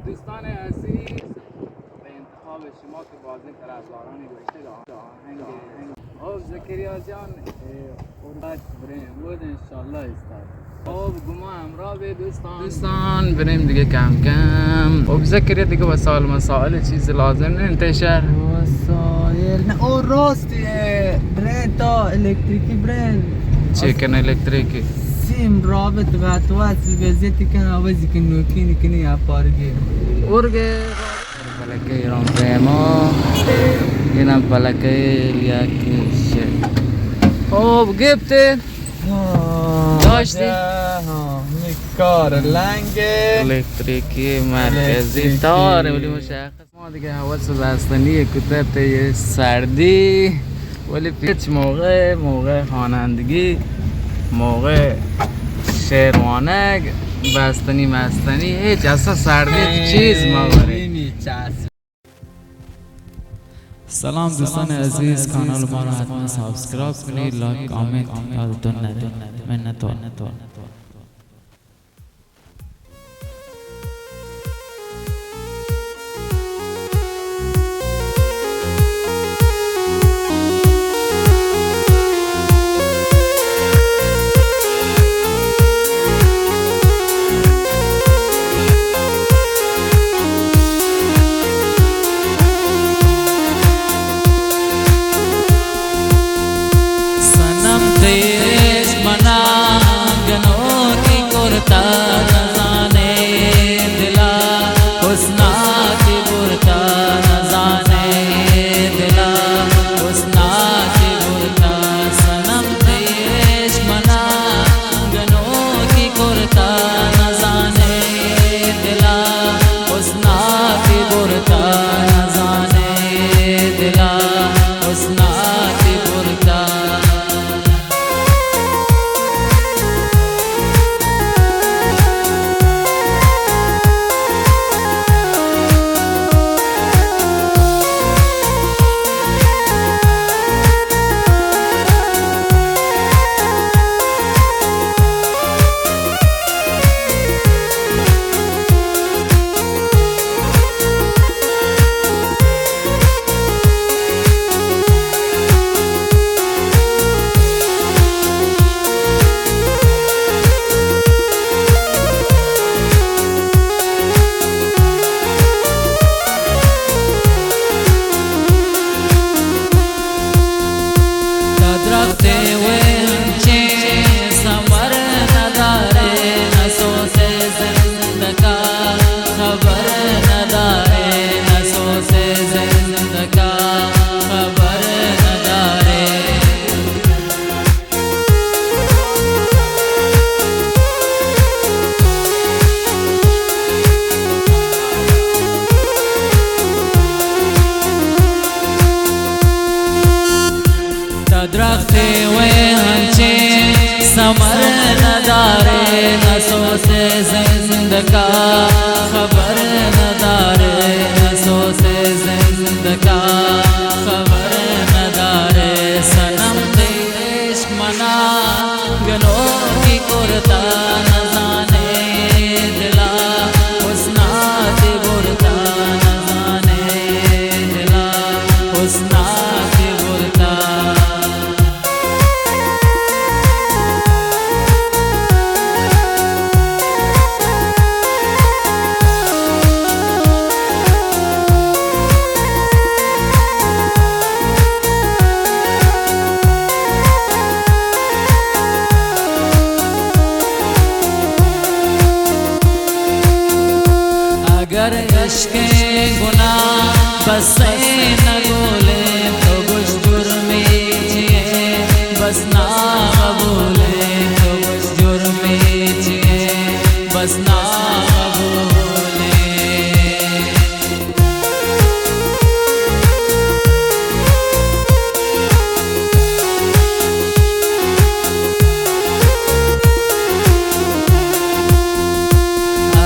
دوستان عزیز، به انتخاب شما که بازی طرفداران گوشته آهنگ زکریا جان اورد بریم بود انشالله استاد. خب گما همراه به دوستان بریم دیگه کم کم. خب زکریا دیگه وسایل مسائل چیز لازم ننتشر وسایل نه او راستیه برین تا الکتریکی برین چیکن الکتریکی سیم رابط غط وصل بزیتی کن آوازی کن نوکی نکنی یا پارگی ارگه پلکه ایران پریما اینم پلکه لیاکیشه. خب گفته داشتی؟ کار لنگه الکتریکی مرکزی تاره ولی مشخص ما دیگه حواس بستنی کتب یه سردی ولی پیچ موقع خوانندگی موقع شعرخوانگ بستنی مستنی هیچ اصلا سردی چیز مباره. سلام دوستان عزیز، کانال ما رو حتما سابسکرایب کنید، لایک کامنت یادتون نره. منتون. समर नदारे नसों से जिंदगा खबर नदारे नसों से जिंदगा खबर नदारे सनम देश मना गनों की कुर्ता न जाने दिला हुस्ना की बुरता न जाने दिला हुस्ना की बुरता अगर इश्क़े गुनाह बस न बोले तो कुछ जुर्मी जिए बस ना बोले तो कुछ जुर्मी जिए बस ना बोले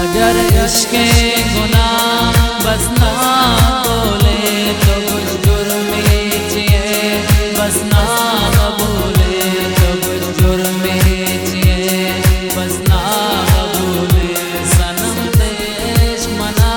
अगर इश्क़े गुनाह बस ना बोले तो कुछ जुर्मी जिए बस ना बोले तो कुछ जुर्मी जिए बस ना बोले सनम देश मना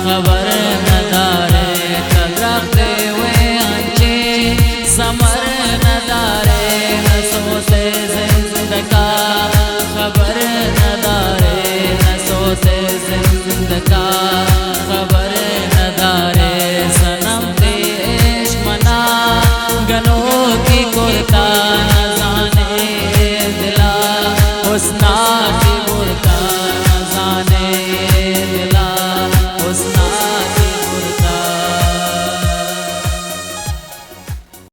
खबर नदारे तदरख्ते हुए अंचे समर नदारे नसों से जिंदगा खबर नदारे नसों से जिंदगा खबर नदारे सनम देश मना गनों की कोता न जाने दिला हुस्ना